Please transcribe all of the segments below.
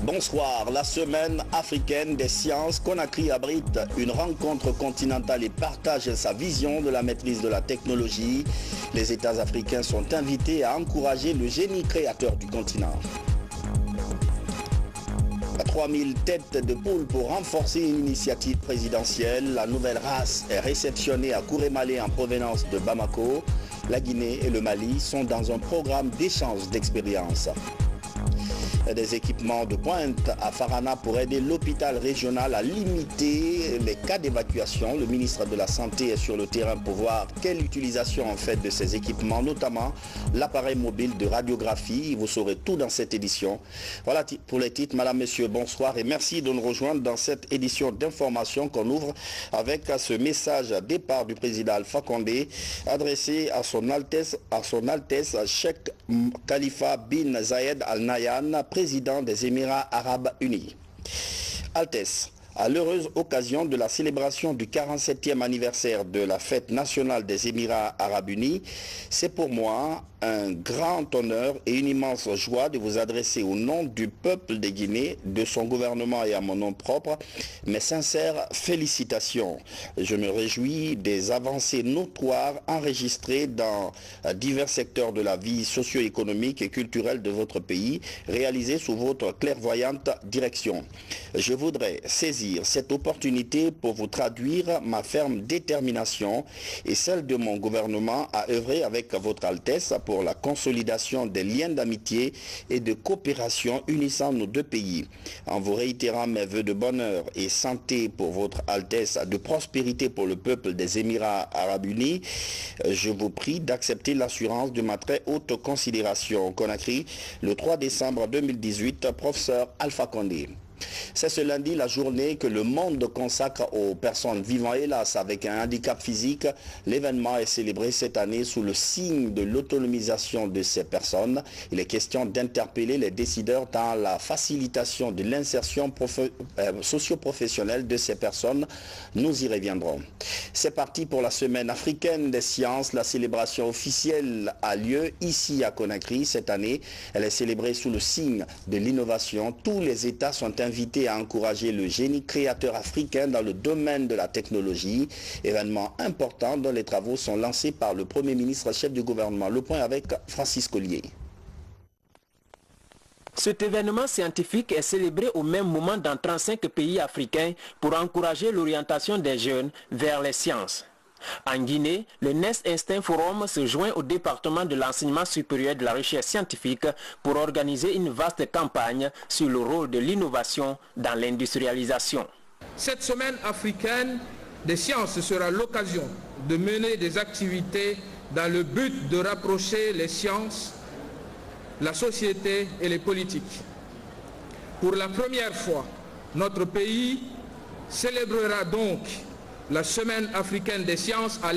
Bonsoir, la semaine africaine des sciences. Conakry abrite une rencontre continentale et partage sa vision de la maîtrise de la technologie. Les États africains sont invités à encourager le génie créateur du continent. 3000 têtes de poule pour renforcer une initiative présidentielle. La nouvelle race est réceptionnée à Kourémalé en provenance de Bamako. La Guinée et le Mali sont dans un programme d'échange d'expériences. Des équipements de pointe à Farana pour aider l'hôpital régional à limiter les cas d'évacuation. Le ministre de la Santé est sur le terrain pour voir quelle utilisation en fait de ces équipements, notamment l'appareil mobile de radiographie. Vous saurez tout dans cette édition. Voilà pour les titres. Madame, Messieurs, bonsoir et merci de nous rejoindre dans cette édition d'information qu'on ouvre avec ce message à départ du président Alpha Condé adressé à son Altesse Cheikh Khalifa bin Zayed Al Nahyan, président des Émirats Arabes Unis. Altesse, à l'heureuse occasion de la célébration du 47e anniversaire de la fête nationale des Émirats Arabes Unis, c'est pour moi un grand honneur et une immense joie de vous adresser au nom du peuple de Guinée, de son gouvernement et à mon nom propre, mes sincères félicitations. Je me réjouis des avancées notoires enregistrées dans divers secteurs de la vie socio-économique et culturelle de votre pays, réalisées sous votre clairvoyante direction. Je voudrais saisir cette opportunité pour vous traduire ma ferme détermination et celle de mon gouvernement à œuvrer avec votre Altesse pour la consolidation des liens d'amitié et de coopération unissant nos deux pays. En vous réitérant mes vœux de bonheur et santé pour votre Altesse, de prospérité pour le peuple des Émirats Arabes Unis, je vous prie d'accepter l'assurance de ma très haute considération. Conakry, le 3 décembre 2018, professeur Alpha Condé. C'est ce lundi la journée que le monde consacre aux personnes vivant hélas avec un handicap physique. L'événement est célébré cette année sous le signe de l'autonomisation de ces personnes. Il est question d'interpeller les décideurs dans la facilitation de l'insertion socio-professionnelle de ces personnes. Nous y reviendrons. C'est parti pour la semaine africaine des sciences. La célébration officielle a lieu ici à Conakry cette année. Elle est célébrée sous le signe de l'innovation. Tous les États sont invités à encourager le génie créateur africain dans le domaine de la technologie. Événement important dont les travaux sont lancés par le Premier ministre chef du gouvernement. Le point avec Francis Collier. Cet événement scientifique est célébré au même moment dans 35 pays africains pour encourager l'orientation des jeunes vers les sciences. En Guinée, le Nest Instinct Forum se joint au département de l'enseignement supérieur de la recherche scientifique pour organiser une vaste campagne sur le rôle de l'innovation dans l'industrialisation. Cette semaine africaine des sciences sera l'occasion de mener des activités dans le but de rapprocher les sciences, la société et les politiques. Pour la première fois, notre pays célébrera donc la Semaine africaine des sciences à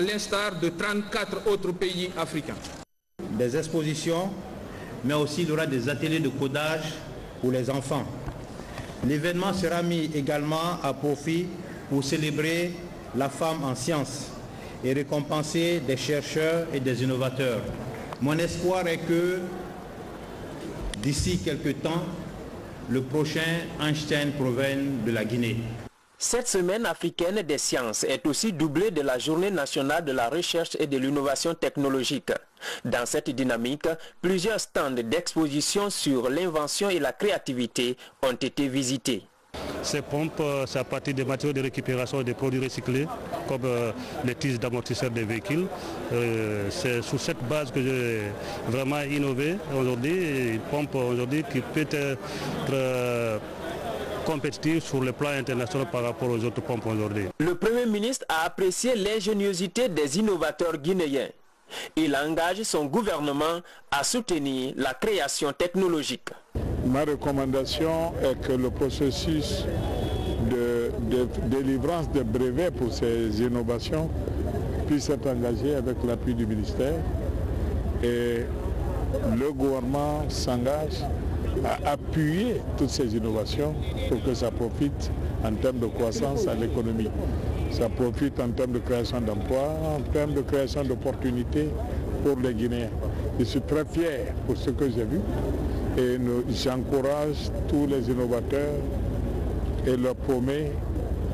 l'instar de 34 autres pays africains. Des expositions, mais aussi il y aura des ateliers de codage pour les enfants. L'événement sera mis également à profit pour célébrer la femme en sciences et récompenser des chercheurs et des innovateurs. Mon espoir est que d'ici quelques temps, le prochain Einstein provienne de la Guinée. Cette semaine africaine des sciences est aussi doublée de la journée nationale de la recherche et de l'innovation technologique. Dans cette dynamique, plusieurs stands d'exposition sur l'invention et la créativité ont été visités. Ces pompes, c'est à partir des matériaux de récupération des produits recyclés, comme les tiges d'amortisseurs des véhicules. C'est sur cette base que j'ai vraiment innové aujourd'hui, une pompe aujourd'hui qui peut être compétitive sur le plan international par rapport aux autres pompes aujourd'hui. Le Premier ministre a apprécié l'ingéniosité des innovateurs guinéens. Il engage son gouvernement à soutenir la création technologique. Ma recommandation est que le processus de délivrance de brevets pour ces innovations puisse être engagé avec l'appui du ministère et le gouvernement s'engage à appuyer toutes ces innovations pour que ça profite en termes de croissance à l'économie. Ça profite en termes de création d'emplois, en termes de création d'opportunités pour les Guinéens. Je suis très fier pour ce que j'ai vu et j'encourage tous les innovateurs et leur promets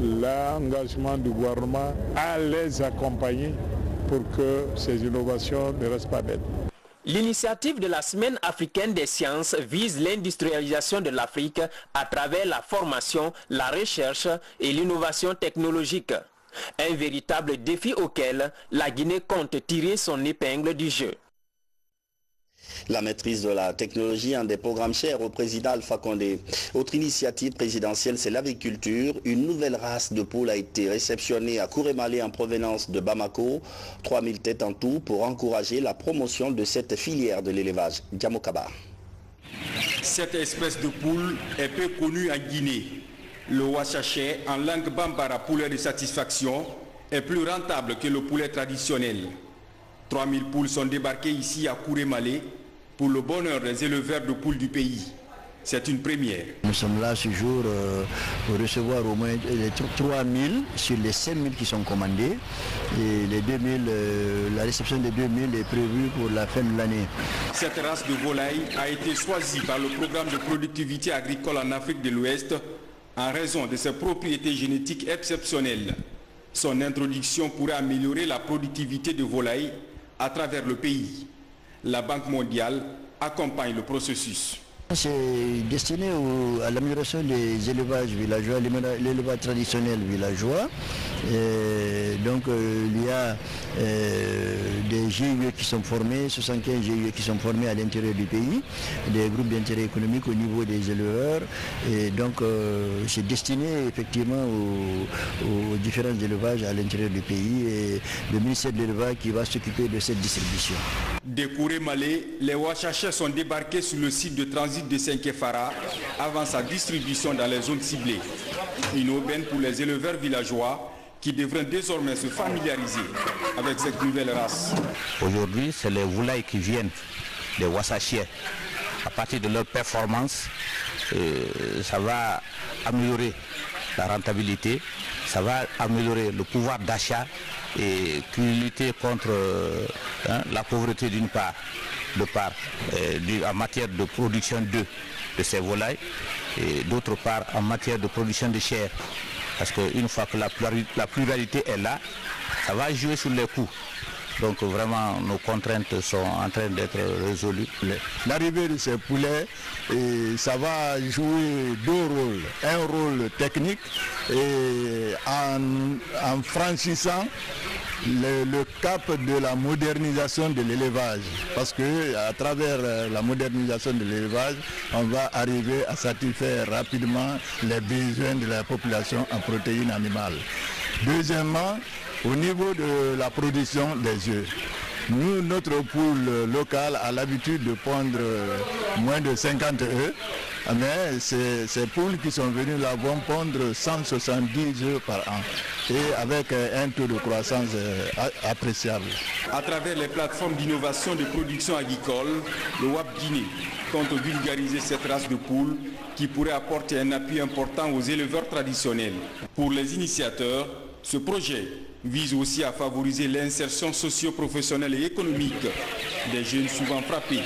l'engagement du gouvernement à les accompagner pour que ces innovations ne restent pas bêtes. L'initiative de la Semaine africaine des sciences vise l'industrialisation de l'Afrique à travers la formation, la recherche et l'innovation technologique. Un véritable défi auquel la Guinée compte tirer son épingle du jeu. La maîtrise de la technologie, un des programmes chers au président Alpha Condé. Autre initiative présidentielle, c'est l'agriculture. Une nouvelle race de poules a été réceptionnée à Kourémalé en provenance de Bamako. 3000 têtes en tout pour encourager la promotion de cette filière de l'élevage. Diamokaba. Cette espèce de poule est peu connue en Guinée. Le wachaché, en langue bambara poulet de satisfaction, est plus rentable que le poulet traditionnel. 3000 poules sont débarquées ici à Kourémalé pour le bonheur des éleveurs de poules du pays. C'est une première. Nous sommes là ce jour pour recevoir au moins les 3000 sur les 5000 qui sont commandés. Et les 2000, la réception des 2000 est prévue pour la fin de l'année. Cette race de volaille a été choisie par le programme de productivité agricole en Afrique de l'Ouest en raison de ses propriétés génétiques exceptionnelles. Son introduction pourrait améliorer la productivité de volailles à travers le pays. La Banque mondiale accompagne le processus. C'est destiné à l'amélioration des élevages villageois, l'élevage traditionnel villageois. Et donc il y a des GIE qui sont formés, 75 GIE qui sont formés à l'intérieur du pays, des groupes d'intérêt économique au niveau des éleveurs. Et donc c'est destiné effectivement aux différents élevages à l'intérieur du pays et le ministère de l'élevage qui va s'occuper de cette distribution. De Kourémalé, les wachachais sont débarqués sur le site de transit de Saint-Kéfara avant sa distribution dans les zones ciblées. Une aubaine pour les éleveurs villageois qui devraient désormais se familiariser avec cette nouvelle race. Aujourd'hui, c'est les volailles qui viennent des wachachiers. À partir de leur performance, ça va améliorer la rentabilité, ça va améliorer le pouvoir d'achat et lutter contre la pauvreté d'une part, en matière de production de ces volailles et d'autre part en matière de production de chair. Parce qu'une fois que la pluralité est là, ça va jouer sur les coûts. Donc vraiment, nos contraintes sont en train d'être résolues. L'arrivée de ces poulets, ça va jouer deux rôles. Un rôle technique et en franchissant le cap de la modernisation de l'élevage. Parce qu'à travers la modernisation de l'élevage, on va arriver à satisfaire rapidement les besoins de la population en protéines animales. Deuxièmement, au niveau de la production des œufs, nous, notre poule locale a l'habitude de pondre moins de 50 œufs, mais ces poules qui sont venues là vont pondre 170 œufs par an et avec un taux de croissance appréciable. À travers les plateformes d'innovation de production agricole, le WAP Guinée compte vulgariser cette race de poules qui pourrait apporter un appui important aux éleveurs traditionnels. Pour les initiateurs, ce projet vise aussi à favoriser l'insertion socio-professionnelle et économique des jeunes souvent frappés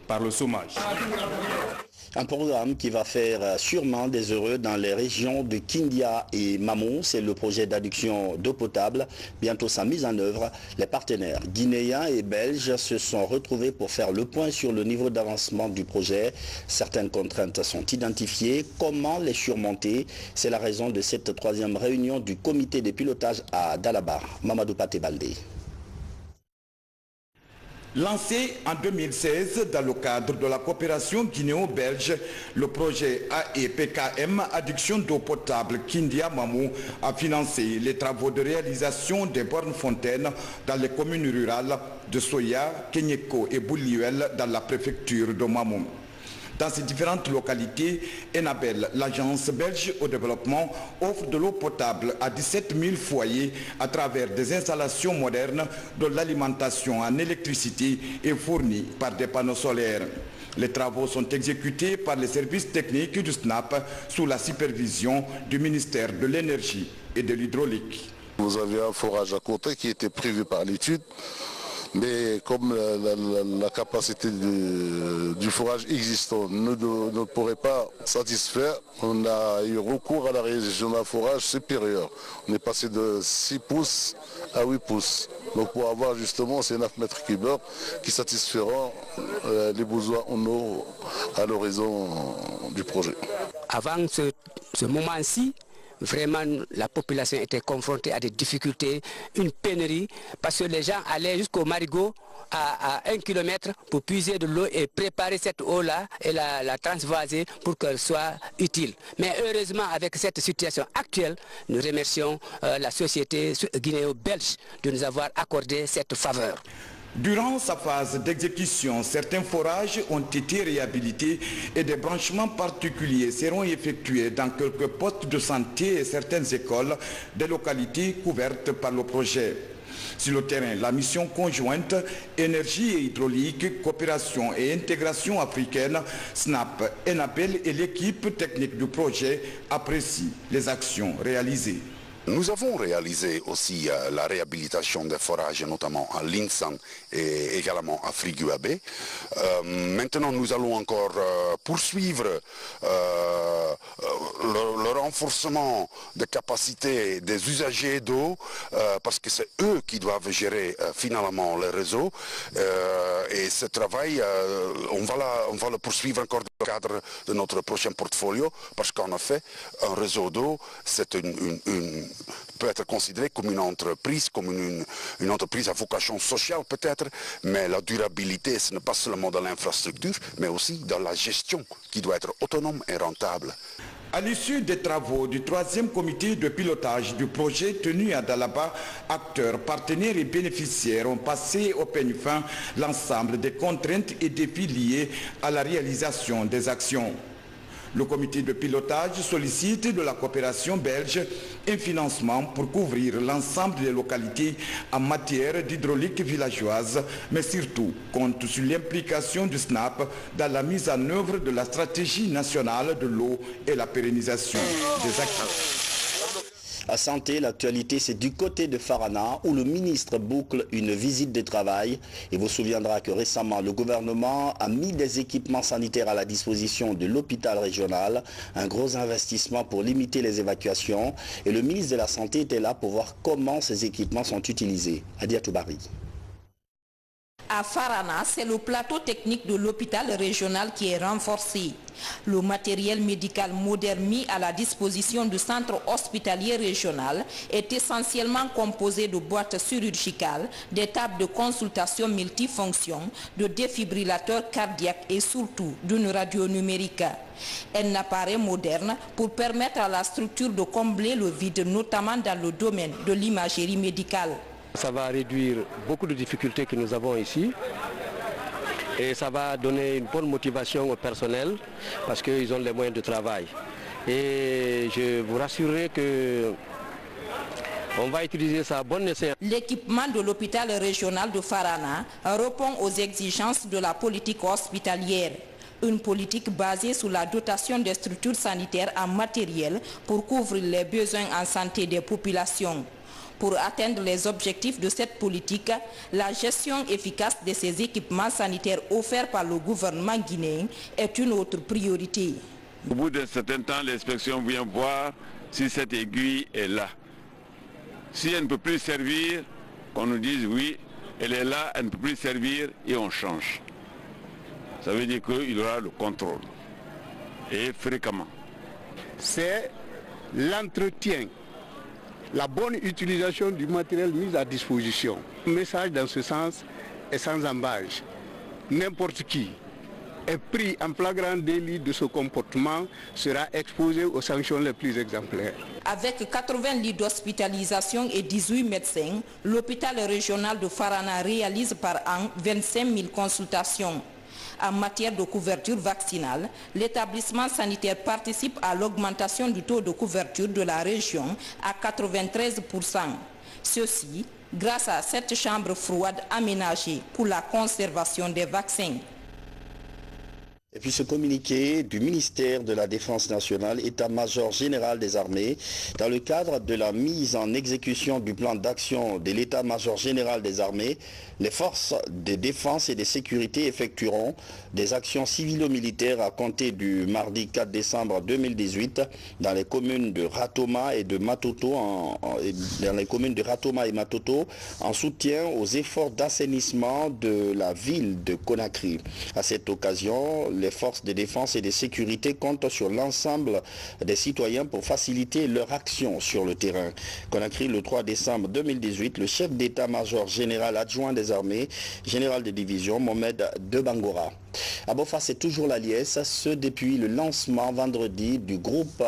par le chômage. Un programme qui va faire sûrement des heureux dans les régions de Kindia et Mamou. C'est le projet d'adduction d'eau potable. Bientôt sa mise en œuvre. Les partenaires guinéens et belges se sont retrouvés pour faire le point sur le niveau d'avancement du projet. Certaines contraintes sont identifiées. Comment les surmonter? C'est la raison de cette troisième réunion du comité de pilotage à Dalabar. Mamadou Paté Baldé. Lancé en 2016 dans le cadre de la coopération guinéo-belge, le projet AEPKM Adduction d'eau potable Kindia Mamou a financé les travaux de réalisation des bornes fontaines dans les communes rurales de Soya, Kenyeko et Bouliuel dans la préfecture de Mamou. Dans ces différentes localités, Enabel, l'agence belge au développement, offre de l'eau potable à 17 000 foyers à travers des installations modernes dont l'alimentation en électricité est fournie par des panneaux solaires. Les travaux sont exécutés par les services techniques du SNAP sous la supervision du ministère de l'Énergie et de l'Hydraulique. Vous avez un forage à côté qui était prévu par l'étude, mais comme la capacité du forage existant ne pourrait pas satisfaire, on a eu recours à la réalisation d'un forage supérieur. On est passé de 6 pouces à 8 pouces. Donc pour avoir justement ces 9 mètres cubes qui satisferont les besoins en eau à l'horizon du projet. Avant ce moment-ci, vraiment, la population était confrontée à des difficultés, une pénurie, parce que les gens allaient jusqu'au marigot à 1 kilomètre pour puiser de l'eau et préparer cette eau-là et la transvaser pour qu'elle soit utile. Mais heureusement, avec cette situation actuelle, nous remercions la société guinéo-belge de nous avoir accordé cette faveur. Durant sa phase d'exécution, certains forages ont été réhabilités et des branchements particuliers seront effectués dans quelques postes de santé et certaines écoles des localités couvertes par le projet. Sur le terrain, la mission conjointe Énergie et hydraulique, coopération et intégration africaine, SNAP, ENAPEL et l'équipe technique du projet apprécient les actions réalisées. Nous avons réalisé aussi la réhabilitation des forages, notamment à Linsan et également à Friguabé. Maintenant, nous allons encore poursuivre le renforcement des capacités des usagers d'eau, parce que c'est eux qui doivent gérer finalement le réseau. Et ce travail, on va le poursuivre encore dans le cadre de notre prochain portfolio, parce qu'en effet, un réseau d'eau, c'est peut être considéré comme une entreprise, comme une entreprise à vocation sociale peut-être, mais la durabilité, ce n'est pas seulement dans l'infrastructure, mais aussi dans la gestion qui doit être autonome et rentable. À l'issue des travaux du 3e comité de pilotage du projet tenu à Dalaba, acteurs, partenaires et bénéficiaires ont passé au peigne fin l'ensemble des contraintes et défis liés à la réalisation des actions. Le comité de pilotage sollicite de la coopération belge un financement pour couvrir l'ensemble des localités en matière d'hydraulique villageoise, mais surtout compte sur l'implication du SNAP dans la mise en œuvre de la stratégie nationale de l'eau et la pérennisation des actifs. À Santé, l'actualité c'est du côté de Farana où le ministre boucle une visite de travail. Il vous souviendra que récemment le gouvernement a mis des équipements sanitaires à la disposition de l'hôpital régional, un gros investissement pour limiter les évacuations et le ministre de la Santé était là pour voir comment ces équipements sont utilisés. Adia Toubari. À Farana, c'est le plateau technique de l'hôpital régional qui est renforcé. Le matériel médical moderne mis à la disposition du centre hospitalier régional est essentiellement composé de boîtes chirurgicales, des tables de consultation multifonctions, de défibrillateurs cardiaques et surtout d'une radio numérique. Un appareil moderne pour permettre à la structure de combler le vide, notamment dans le domaine de l'imagerie médicale. Ça va réduire beaucoup de difficultés que nous avons ici et ça va donner une bonne motivation au personnel parce qu'ils ont les moyens de travail. Et je vous rassurerai que on va utiliser ça à bon escient. L'équipement de l'hôpital régional de Farana répond aux exigences de la politique hospitalière. Une politique basée sur la dotation des structures sanitaires en matériel pour couvrir les besoins en santé des populations. Pour atteindre les objectifs de cette politique, la gestion efficace de ces équipements sanitaires offerts par le gouvernement guinéen est une autre priorité. Au bout d'un certain temps, l'inspection vient voir si cette aiguille est là. Si elle ne peut plus servir, qu'on nous dise oui, elle est là, elle ne peut plus servir et on change. Ça veut dire qu'il y aura le contrôle, et fréquemment. C'est l'entretien, la bonne utilisation du matériel mis à disposition. Le message dans ce sens est sans embâche. N'importe qui est pris en flagrant délit de ce comportement sera exposé aux sanctions les plus exemplaires. Avec 80 lits d'hospitalisation et 18 médecins, l'hôpital régional de Farana réalise par an 25 000 consultations. En matière de couverture vaccinale, l'établissement sanitaire participe à l'augmentation du taux de couverture de la région à 93%. Ceci grâce à cette chambre froide aménagée pour la conservation des vaccins. Et Depuis ce communiqué du ministère de la Défense nationale, État-major général des armées, dans le cadre de la mise en exécution du plan d'action de l'État-major général des armées, les forces de défense et de sécurité effectueront des actions civilo-militaires à compter du mardi 4 décembre 2018 dans les communes de Ratoma et de Matoto, en soutien aux efforts d'assainissement de la ville de Conakry. À cette occasion, les forces de défense et de sécurité comptent sur l'ensemble des citoyens pour faciliter leur action sur le terrain. Conakry, le 3 décembre 2018, le chef d'état-major général adjoint des armées, général de division, Mohamed De Bangora. À Bofa, c'est toujours la liesse, ce depuis le lancement vendredi du groupe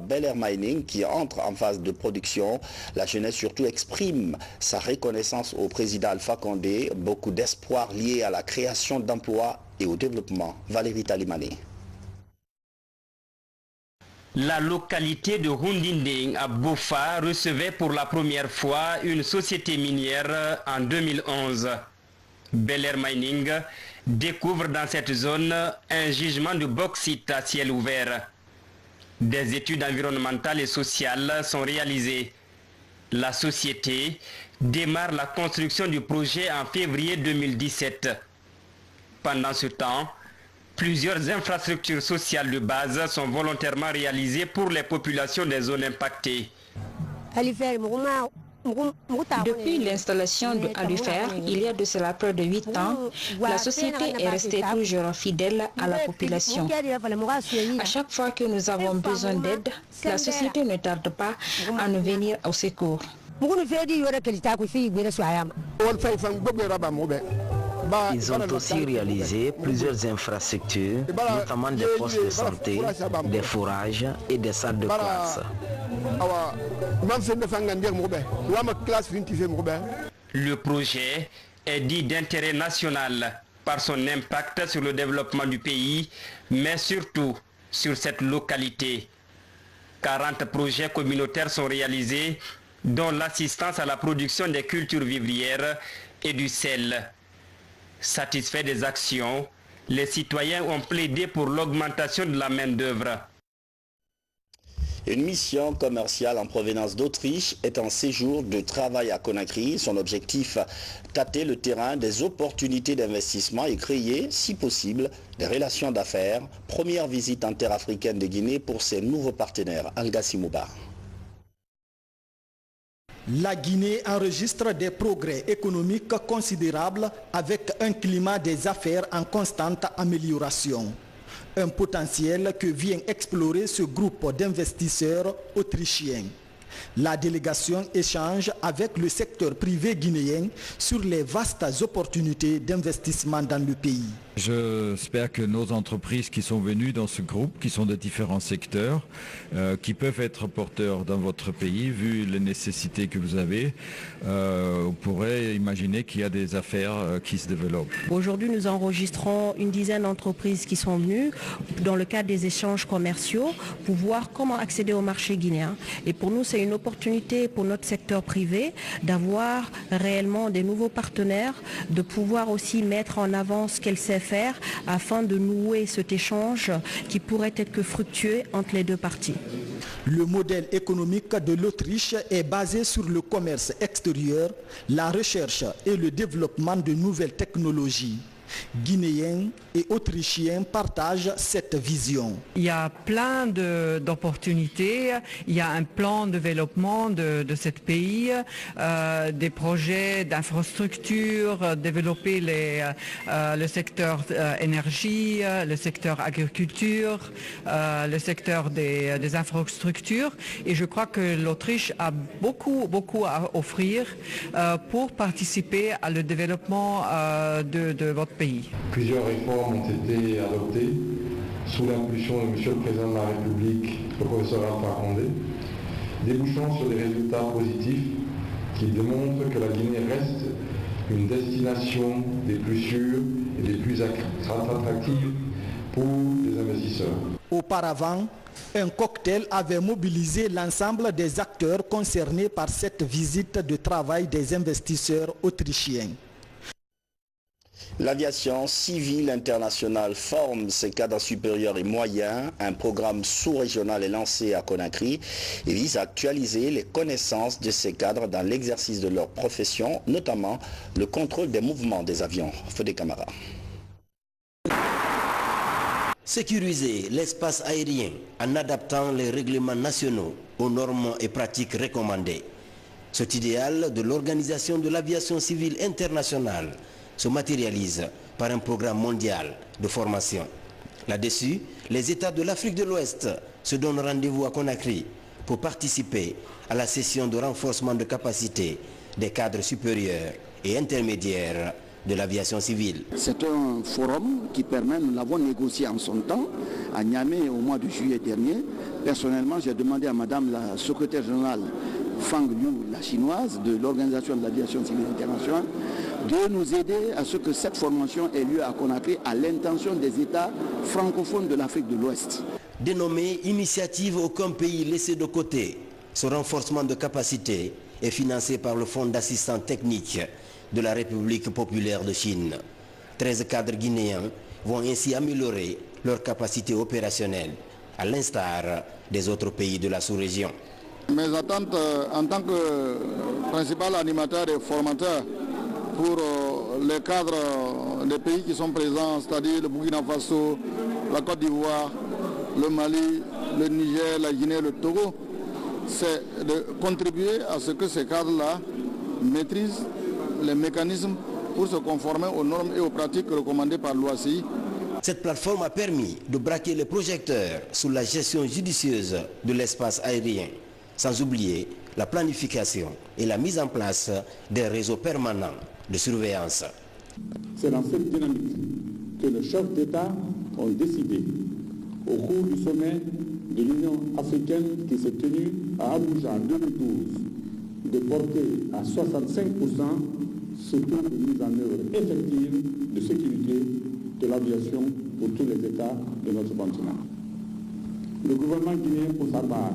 Bel Air Mining qui entre en phase de production. La jeunesse surtout exprime sa reconnaissance au président Alpha Condé, beaucoup d'espoir lié à la création d'emplois et au développement. Valérie Talimani. La localité de Houndinding à Bofa recevait pour la première fois une société minière en 2011. Bel Air Mining découvre dans cette zone un gisement de bauxite à ciel ouvert. Des études environnementales et sociales sont réalisées. La société démarre la construction du projet en février 2017. Pendant ce temps, plusieurs infrastructures sociales de base sont volontairement réalisées pour les populations des zones impactées. Depuis l'installation de Alufer, il y a de cela près de 8 ans, la société est restée toujours fidèle à la population. À chaque fois que nous avons besoin d'aide, la société ne tarde pas à nous venir au secours. Ils ont aussi réalisé plusieurs infrastructures, notamment des postes de santé, des fourrages et des salles de classe. Le projet est dit d'intérêt national par son impact sur le développement du pays, mais surtout sur cette localité. 40 projets communautaires sont réalisés, dont l'assistance à la production des cultures vivrières et du sel. Satisfaits des actions, les citoyens ont plaidé pour l'augmentation de la main-d'œuvre. Une mission commerciale en provenance d'Autriche est en séjour de travail à Conakry. Son objectif, tâter le terrain des opportunités d'investissement et créer, si possible, des relations d'affaires. Première visite en terre africaine de Guinée pour ses nouveaux partenaires. Algassi Mouba. La Guinée enregistre des progrès économiques considérables avec un climat des affaires en constante amélioration. Un potentiel que vient explorer ce groupe d'investisseurs autrichiens. La délégation échange avec le secteur privé guinéen sur les vastes opportunités d'investissement dans le pays. J'espère que nos entreprises qui sont venues dans ce groupe, qui sont de différents secteurs, qui peuvent être porteurs dans votre pays, vu les nécessités que vous avez, on pourrait imaginer qu'il y a des affaires qui se développent. Aujourd'hui, nous enregistrons une dizaine d'entreprises qui sont venues dans le cadre des échanges commerciaux pour voir comment accéder au marché guinéen. Et pour nous, c'est une opportunité pour notre secteur privé d'avoir réellement des nouveaux partenaires, de pouvoir aussi mettre en avant ce qu'elle sait faire afin de nouer cet échange qui pourrait être que fructueux entre les deux parties. Le modèle économique de l'Autriche est basé sur le commerce extérieur, la recherche et le développement de nouvelles technologies. Guinéens et Autrichiens partagent cette vision. Il y a plein d'opportunités, il y a un plan de développement de ce pays, des projets d'infrastructures, développer le secteur énergie, le secteur agriculture, le secteur des infrastructures. Et je crois que l'Autriche a beaucoup à offrir pour participer à le développement de votre pays. Plusieurs réformes ont été adoptées sous l'impulsion de M. le Président de la République, le professeur Alpha Condé, débouchant sur des résultats positifs qui démontrent que la Guinée reste une destination des plus sûres et des plus attractives pour les investisseurs. Auparavant, un cocktail avait mobilisé l'ensemble des acteurs concernés par cette visite de travail des investisseurs autrichiens. L'aviation civile internationale forme ses cadres supérieurs et moyens. Un programme sous-régional est lancé à Conakry et vise à actualiser les connaissances de ces cadres dans l'exercice de leur profession, notamment le contrôle des mouvements des avions. Fodé Camara. Sécuriser l'espace aérien en adaptant les règlements nationaux aux normes et pratiques recommandées. Cet idéal de l'Organisation de l'aviation civile internationale se matérialise par un programme mondial de formation. Là-dessus, les États de l'Afrique de l'Ouest se donnent rendez-vous à Conakry pour participer à la session de renforcement de capacité des cadres supérieurs et intermédiaires de l'aviation civile. C'est un forum qui permet, nous l'avons négocié en son temps, à Niamey au mois de juillet dernier. Personnellement, j'ai demandé à Madame la secrétaire générale Fang Liu, la chinoise, de l'Organisation de l'aviation civile internationale, de nous aider à ce que cette formation ait lieu à Conakry à l'intention des États francophones de l'Afrique de l'Ouest. Dénommé Initiative Aucun pays laissé de côté, ce renforcement de capacité est financé par le Fonds d'assistance technique de la République populaire de Chine. 13 cadres guinéens vont ainsi améliorer leur capacité opérationnelle, à l'instar des autres pays de la sous-région. Mes attentes en tant que principal animateur et formateur pour les cadres des pays qui sont présents, c'est-à-dire le Burkina Faso, la Côte d'Ivoire, le Mali, le Niger, la Guinée, le Togo, c'est de contribuer à ce que ces cadres-là maîtrisent les mécanismes pour se conformer aux normes et aux pratiques recommandées par l'OACI. Cette plateforme a permis de braquer les projecteurs sur la gestion judicieuse de l'espace aérien, sans oublier la planification et la mise en place des réseaux permanents de surveillance. C'est dans cette dynamique que les chefs d'État ont décidé, au cours du sommet de l'Union africaine qui s'est tenu à Abuja en 2012, de porter à 65% ce taux de mise en œuvre effective de sécurité de l'aviation pour tous les États de notre continent. Le gouvernement guinéen, pour sa part,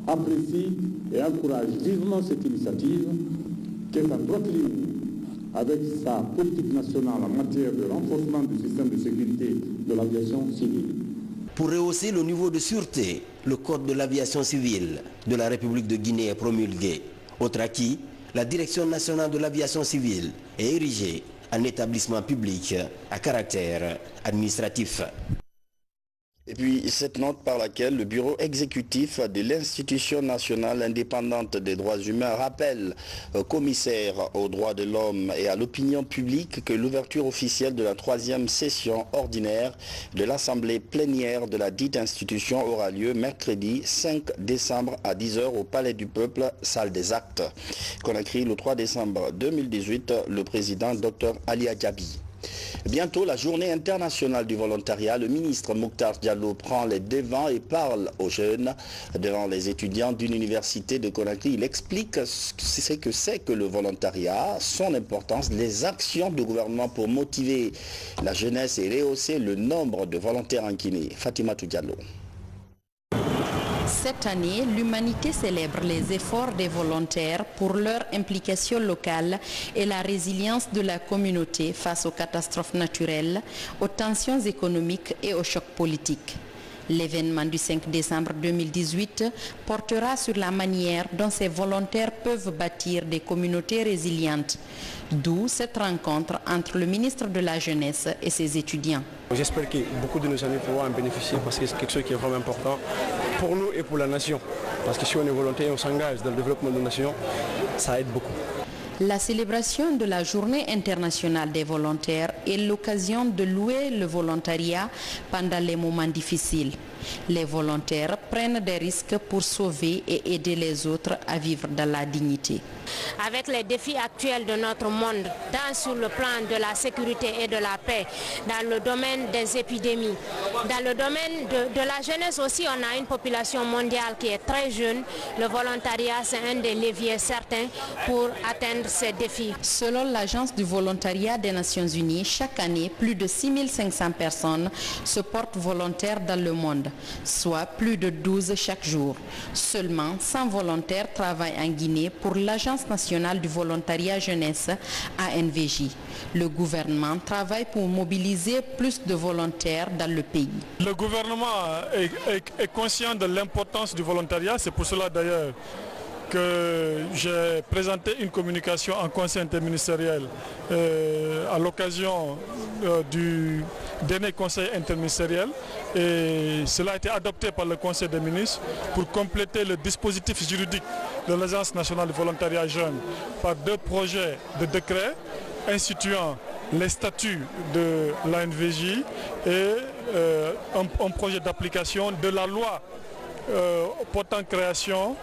apprécie et encourage vivement cette initiative qui est en droite ligne avec sa politique nationale en matière de renforcement du système de sécurité de l'aviation civile. Pour rehausser le niveau de sûreté, le Code de l'aviation civile de la République de Guinée est promulgué. Autre acquis, la Direction nationale de l'aviation civile est érigée en établissement public à caractère administratif. Et puis cette note par laquelle le bureau exécutif de l'Institution nationale indépendante des droits humains rappelle au commissaire aux droits de l'homme et à l'opinion publique que l'ouverture officielle de la 3e session ordinaire de l'Assemblée plénière de la dite institution aura lieu mercredi 5 décembre à 10 h au Palais du Peuple, salle des actes. Conakry, le 3 décembre 2018, le président Dr Ali Diaby. Bientôt la journée internationale du volontariat, le ministre Mokhtar Diallo prend les devants et parle aux jeunes devant les étudiants d'une université de Conakry. Il explique ce que c'est que le volontariat, son importance, les actions du gouvernement pour motiver la jeunesse et rehausser le nombre de volontaires en Guinée. Fatimatou Diallo. Cette année, l'humanité célèbre les efforts des volontaires pour leur implication locale et la résilience de la communauté face aux catastrophes naturelles, aux tensions économiques et aux chocs politiques. L'événement du 5 décembre 2018 portera sur la manière dont ces volontaires peuvent bâtir des communautés résilientes. D'où cette rencontre entre le ministre de la Jeunesse et ses étudiants. J'espère que beaucoup de nos amis pourront en bénéficier parce que c'est quelque chose qui est vraiment important pour nous et pour la nation. Parce que si on est volontaire et on s'engage dans le développement de la nation, ça aide beaucoup. La célébration de la Journée internationale des volontaires est l'occasion de louer le volontariat pendant les moments difficiles. Les volontaires prennent des risques pour sauver et aider les autres à vivre dans la dignité. Avec les défis actuels de notre monde, tant sur le plan de la sécurité et de la paix, dans le domaine des épidémies, Dans le domaine de la jeunesse aussi, on a une population mondiale qui est très jeune. Le volontariat, c'est un des leviers certains pour atteindre ces défis. Selon l'Agence du volontariat des Nations Unies, chaque année, plus de 6500 personnes se portent volontaires dans le monde, soit plus de 12 chaque jour. Seulement 100 volontaires travaillent en Guinée pour l'Agence nationale du volontariat jeunesse ANVJ. Le gouvernement travaille pour mobiliser plus de volontaires dans le pays. Le gouvernement est conscient de l'importance du volontariat, c'est pour cela d'ailleurs que j'ai présenté une communication en conseil interministériel à l'occasion du dernier conseil interministériel, et cela a été adopté par le conseil des ministres pour compléter le dispositif juridique de l'Agence nationale du volontariat jeune par 2 projets de décret instituant les statuts de l'ANVJ et un projet d'application de la loi portant création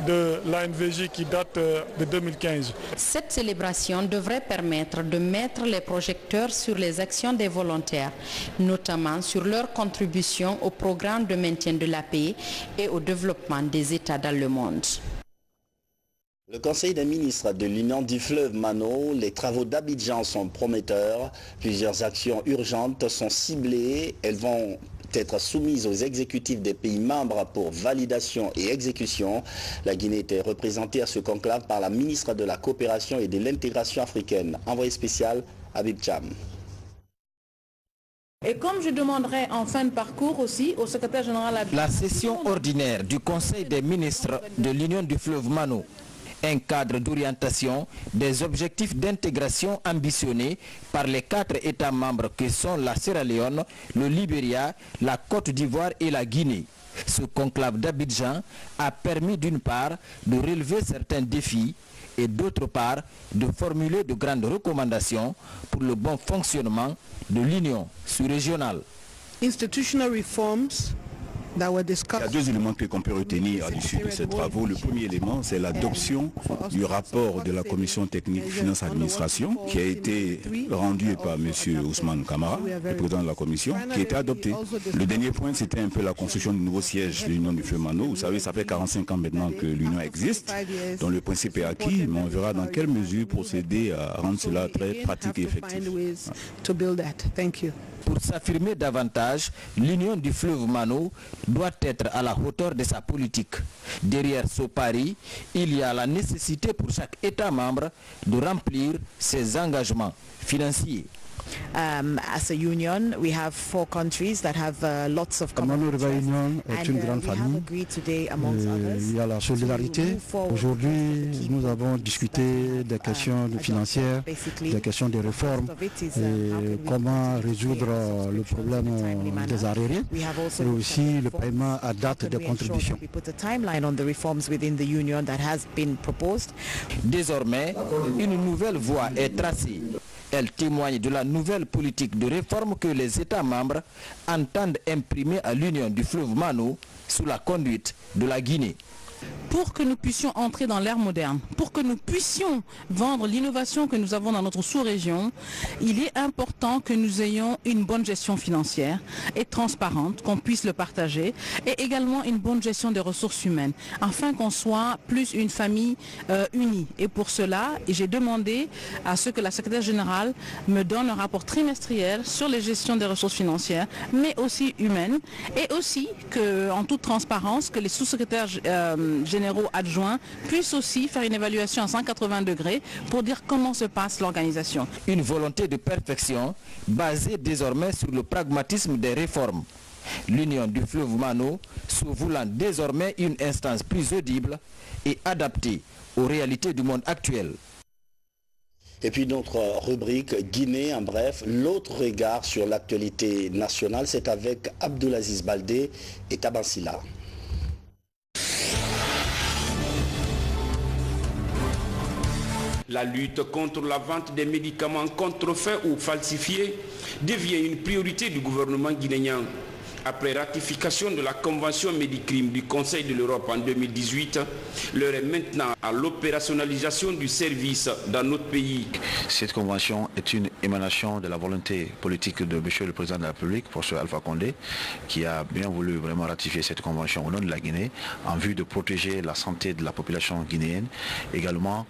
de l'ANVJ qui date de 2015. Cette célébration devrait permettre de mettre les projecteurs sur les actions des volontaires, notamment sur leur contribution au programme de maintien de la paix et au développement des États dans le monde. Le Conseil des ministres de l'Union du fleuve Mano, les travaux d'Abidjan sont prometteurs. Plusieurs actions urgentes sont ciblées. Elles vont être soumises aux exécutifs des pays membres pour validation et exécution. La Guinée était représentée à ce conclave par la ministre de la Coopération et de l'Intégration africaine. Envoyé spécial, Habib Cham. Et comme je demanderai en fin de parcours aussi au secrétaire général... La session ordinaire du Conseil des ministres de l'Union du fleuve Mano, un cadre d'orientation des objectifs d'intégration ambitionnés par les 4 États membres que sont la Sierra Leone, le Libéria, la Côte d'Ivoire et la Guinée. Ce conclave d'Abidjan a permis d'une part de relever certains défis et d'autre part de formuler de grandes recommandations pour le bon fonctionnement de l'Union sous-régionale. Institutional reforms. Il y a 2 éléments qu'on peut retenir à l'issue de ces travaux. Le premier élément, c'est l'adoption du rapport de la Commission technique Finance-Administration qui a été rendu par M. Ousmane Kamara, le président de la Commission, qui a été adopté. Le dernier point, c'était un peu la construction du nouveau siège de l'Union du fleuve Mano. Vous savez, ça fait 45 ans maintenant que l'Union existe, dont le principe est acquis, mais on verra dans quelle mesure procéder à rendre cela très pratique et effectif. Pour s'affirmer davantage, l'Union du fleuve Mano doit être à la hauteur de sa politique. Derrière ce pari, il y a la nécessité pour chaque État membre de remplir ses engagements financiers. As a union, we have 4 countries that have lots of common Union est une grande famille. Il y a la solidarité. Aujourd'hui, nous avons discuté des questions financières, des questions de réformes, et comment résoudre le problème des arriérés, et aussi le paiement à date des contributions. Désormais, une nouvelle voie est tracée. Elle témoigne de la nouvelle politique de réforme que les États membres entendent imprimer à l'Union du fleuve Mano sous la conduite de la Guinée. Pour que nous puissions entrer dans l'ère moderne, pour que nous puissions vendre l'innovation que nous avons dans notre sous-région, il est important que nous ayons une bonne gestion financière et transparente, qu'on puisse le partager, et également une bonne gestion des ressources humaines, afin qu'on soit plus une famille unie. Et pour cela, j'ai demandé à ce que la secrétaire générale me donne un rapport trimestriel sur les gestions des ressources financières, mais aussi humaines, et aussi que, en toute transparence, que les sous-secrétaires généraux adjoints puissent aussi faire une évaluation à 180 degrés pour dire comment se passe l'organisation. Une volonté de perfection basée désormais sur le pragmatisme des réformes. L'Union du fleuve Mano se voulant désormais une instance plus audible et adaptée aux réalités du monde actuel. Et puis notre rubrique Guinée, en bref, l'autre regard sur l'actualité nationale, c'est avec Abdoulaziz Baldé et Tabansila. La lutte contre la vente des médicaments contrefaits ou falsifiés devient une priorité du gouvernement guinéen. Après ratification de la Convention Médicrime du Conseil de l'Europe en 2018, l'heure est maintenant à l'opérationnalisation du service dans notre pays. Cette convention est une émanation de la volonté politique de M. le Président de la République, professeur Alpha Condé, qui a bien voulu vraiment ratifier cette convention au nom de la Guinée en vue de protéger la santé de la population guinéenne, également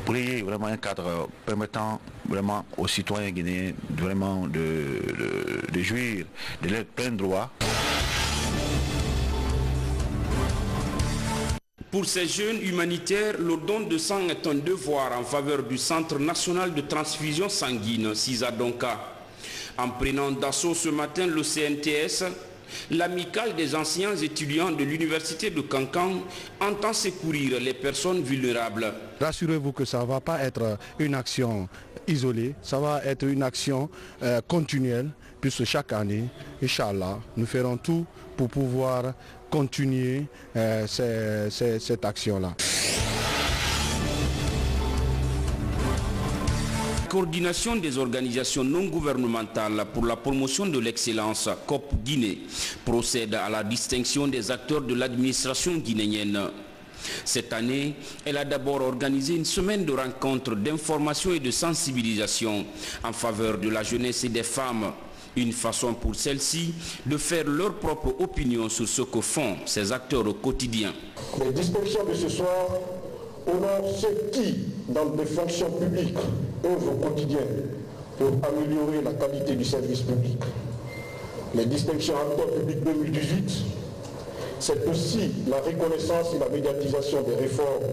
créer vraiment un cadre permettant vraiment aux citoyens guinéens vraiment de jouir de leurs pleins droits. Pour ces jeunes humanitaires, le don de sang est un devoir en faveur du Centre national de transfusion sanguine, CISA-Donka. En prenant d'assaut ce matin le CNTS, l'amicale des anciens étudiants de l'université de Kankan entend secourir les personnes vulnérables. Rassurez-vous que ça ne va pas être une action isolée, ça va être une action continuelle, puisque chaque année, Inch'Allah, nous ferons tout pour pouvoir continuer cette action-là. Coordination des organisations non gouvernementales pour la promotion de l'excellence, COP Guinée, procède à la distinction des acteurs de l'administration guinéenne. Cette année, elle a d'abord organisé une semaine de rencontres, d'information et de sensibilisation en faveur de la jeunesse et des femmes. Une façon pour celles-ci de faire leur propre opinion sur ce que font ces acteurs au quotidien. Les distinctions de ce soir honorent ceux qui, dans des fonctions publiques, œuvrent au quotidien pour améliorer la qualité du service public. Les distinctions acteurs publics 2018, c'est aussi la reconnaissance et la médiatisation des réformes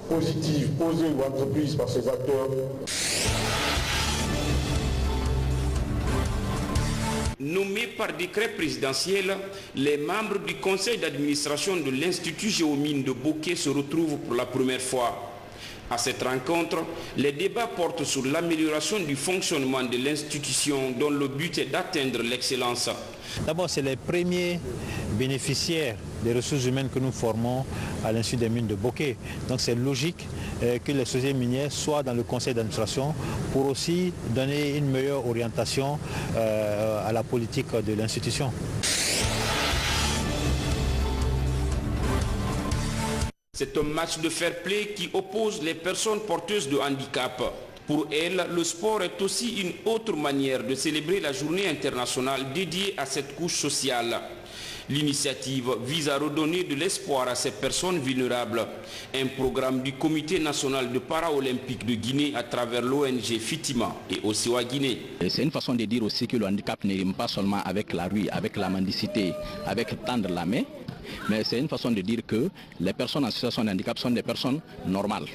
positives posées ou entreprises par ces acteurs. Nommés par décret présidentiel, les membres du conseil d'administration de l'Institut Géomine de Bokeh se retrouvent pour la première fois. À cette rencontre, les débats portent sur l'amélioration du fonctionnement de l'institution dont le but est d'atteindre l'excellence. D'abord, c'est les premiers bénéficiaires des ressources humaines que nous formons à l'Institut des mines de Bokeh. Donc c'est logique que les sociétés minières soient dans le conseil d'administration pour aussi donner une meilleure orientation à la politique de l'institution. C'est un match de fair play qui oppose les personnes porteuses de handicap. Pour elles, le sport est aussi une autre manière de célébrer la journée internationale dédiée à cette couche sociale. L'initiative vise à redonner de l'espoir à ces personnes vulnérables. Un programme du Comité national de Paralympique de Guinée à travers l'ONG Fitima et Osiwa Guinée. C'est une façon de dire aussi que le handicap ne rime pas seulement avec la rue, avec la mendicité, avec tendre la main, mais c'est une façon de dire que les personnes en situation de handicap sont des personnes normales.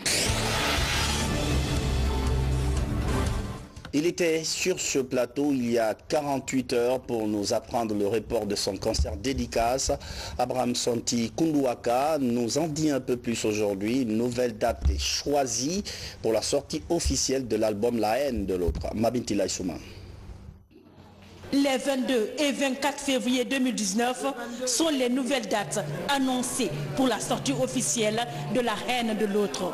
Il était sur ce plateau il y a 48 heures pour nous apprendre le report de son concert dédicace. Abraham Santi Koundouaka nous en dit un peu plus aujourd'hui. Une nouvelle date est choisie pour la sortie officielle de l'album La haine de l'autre. Mabinti Laïsouma. Les 22 et 24 février 2019 sont les nouvelles dates annoncées pour la sortie officielle de La haine de l'autre.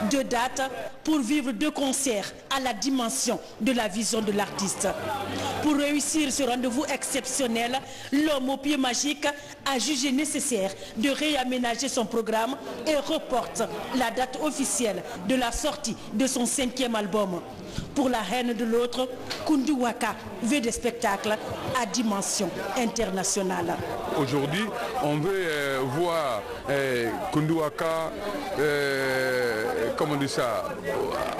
2 dates pour vivre 2 concerts à la dimension de la vision de l'artiste. Pour réussir ce rendez-vous exceptionnel, l'homme au pied magique a jugé nécessaire de réaménager son programme et reporte la date officielle de la sortie de son 5e album. Pour La haine de l'autre, Koundouaka veut des spectacles à dimension internationale. Aujourd'hui, on veut voir Koundouaka, comment on dit ça,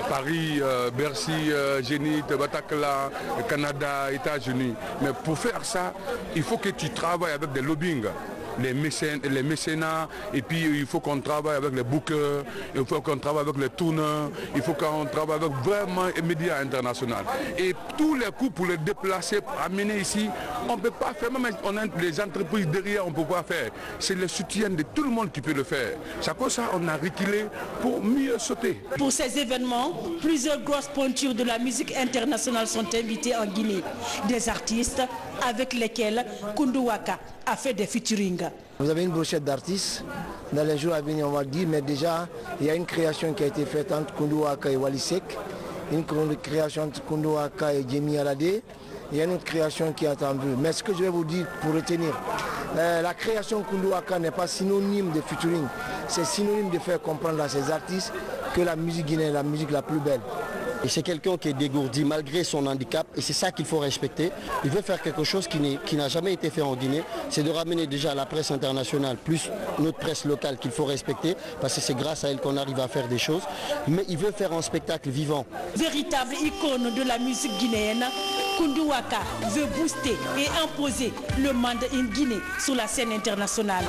Paris, Bercy, Zénith, Bataclan, Canada, États-Unis. Mais pour faire ça, il faut que tu travailles avec des lobbying. Les mécénats, et puis il faut qu'on travaille avec les bookers, il faut qu'on travaille avec les tourneurs, il faut qu'on travaille avec vraiment les médias internationaux. Et tous les coûts pour les déplacer, pour amener ici, on ne peut pas faire, même on a les entreprises derrière, on ne peut pas faire. C'est le soutien de tout le monde qui peut le faire. C'est pour ça qu'on a reculé pour mieux sauter. Pour ces événements, plusieurs grosses pointures de la musique internationale sont invitées en Guinée. Des artistes avec lesquels Koundouaka a fait des featuring. Vous avez une brochette d'artistes. Dans les jours à venir, on va le dire, mais déjà, il y a une création qui a été faite entre Koundouaka et Wally Seck, une création entre Koundouaka et Djemi Alade, il y a une autre création qui est en vue. Mais ce que je vais vous dire pour retenir, la création Koundou Waka n'est pas synonyme de featuring. C'est synonyme de faire comprendre à ces artistes que la musique guinéenne est la musique la plus belle. Et c'est quelqu'un qui est dégourdi malgré son handicap et c'est ça qu'il faut respecter. Il veut faire quelque chose qui n'a jamais été fait en Guinée, c'est de ramener déjà la presse internationale plus notre presse locale qu'il faut respecter parce que c'est grâce à elle qu'on arrive à faire des choses. Mais il veut faire un spectacle vivant. Véritable icône de la musique guinéenne, Koundou Waka veut booster et imposer le Mande in Guinée sur la scène internationale.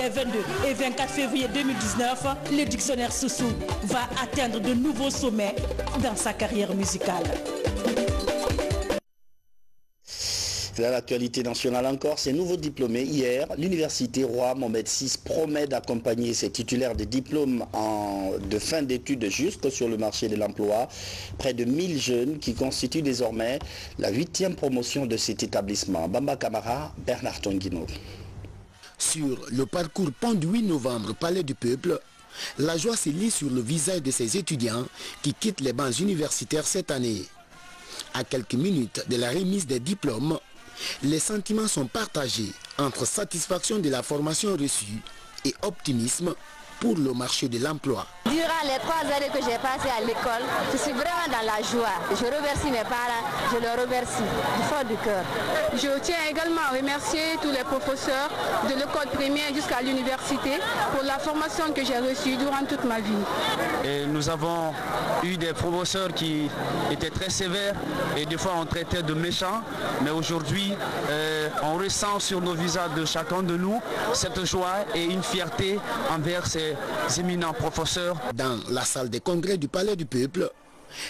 Les 22 et 24 février 2019, le dictionnaire Soussou va atteindre de nouveaux sommets dans sa carrière musicale. Dans l'actualité nationale encore, ces nouveaux diplômés. Hier, l'université Roi Mohamed VI promet d'accompagner ses titulaires de diplômes de fin d'études jusque sur le marché de l'emploi. Près de 1000 jeunes qui constituent désormais la 8e promotion de cet établissement. Bamba Camara, Bernard Tonguino. Sur le parcours pont du 8 novembre, Palais du Peuple, la joie se lit sur le visage de ces étudiants qui quittent les bancs universitaires cette année. À quelques minutes de la remise des diplômes, les sentiments sont partagés entre satisfaction de la formation reçue et optimisme pour le marché de l'emploi. Durant les 3 années que j'ai passées à l'école, je suis vraiment dans la joie. Je remercie mes parents, je les remercie du fond du cœur. Je tiens également à remercier tous les professeurs de l'école primaire jusqu'à l'université pour la formation que j'ai reçue durant toute ma vie. Et nous avons eu des professeurs qui étaient très sévères et des fois on traitait de méchants, mais aujourd'hui on ressent sur nos visages de chacun de nous cette joie et une fierté envers ces éminents professeurs. Dans la salle des congrès du Palais du Peuple,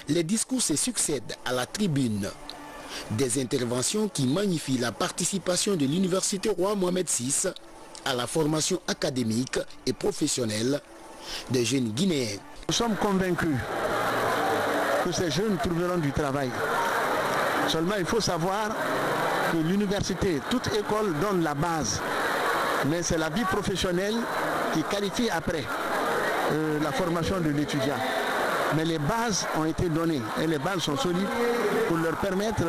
les discours se succèdent à la tribune. Des interventions qui magnifient la participation de l'université Roi Mohamed VI à la formation académique et professionnelle des jeunes Guinéens. Nous sommes convaincus que ces jeunes trouveront du travail. Seulement il faut savoir que l'université, toute école donne la base, mais c'est la vie professionnelle qui qualifie après la formation de l'étudiant. Mais les bases ont été données et les bases sont solides pour leur permettre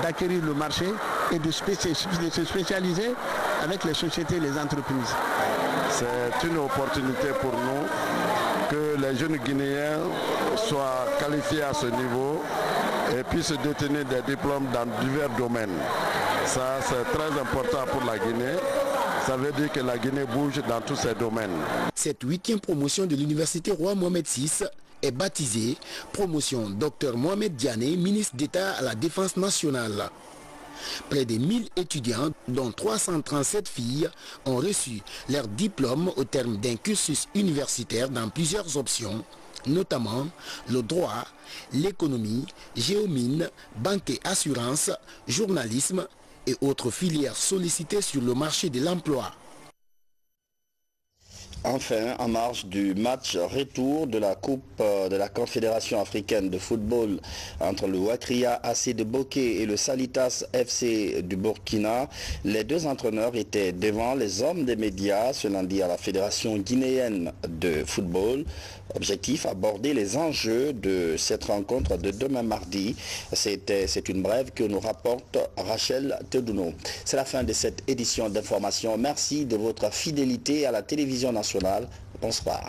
d'acquérir le marché et de se spécialiser avec les sociétés et les entreprises. C'est une opportunité pour nous que les jeunes Guinéens soient qualifiés à ce niveau et puissent détenir des diplômes dans divers domaines. Ça, c'est très important pour la Guinée. Ça veut dire que la Guinée bouge dans tous ces domaines. Cette 8e promotion de l'université Roi Mohamed VI est baptisée promotion Dr Mohamed Diané, ministre d'État à la Défense nationale. Près de 1000 étudiants, dont 337 filles, ont reçu leur diplôme au terme d'un cursus universitaire dans plusieurs options, notamment le droit, l'économie, géomine, banque et assurance, journalisme et autres filières sollicitées sur le marché de l'emploi. Enfin, en marge du match retour de la Coupe de la Confédération africaine de football entre le Wakria AC de Boké et le Salitas FC du Burkina, les deux entraîneurs étaient devant les hommes des médias ce lundi à la Fédération guinéenne de football. Objectif, aborder les enjeux de cette rencontre de demain mardi. C'est une brève que nous rapporte Rachel Tedouno. C'est la fin de cette édition d'information. Merci de votre fidélité à la télévision nationale. Bonsoir.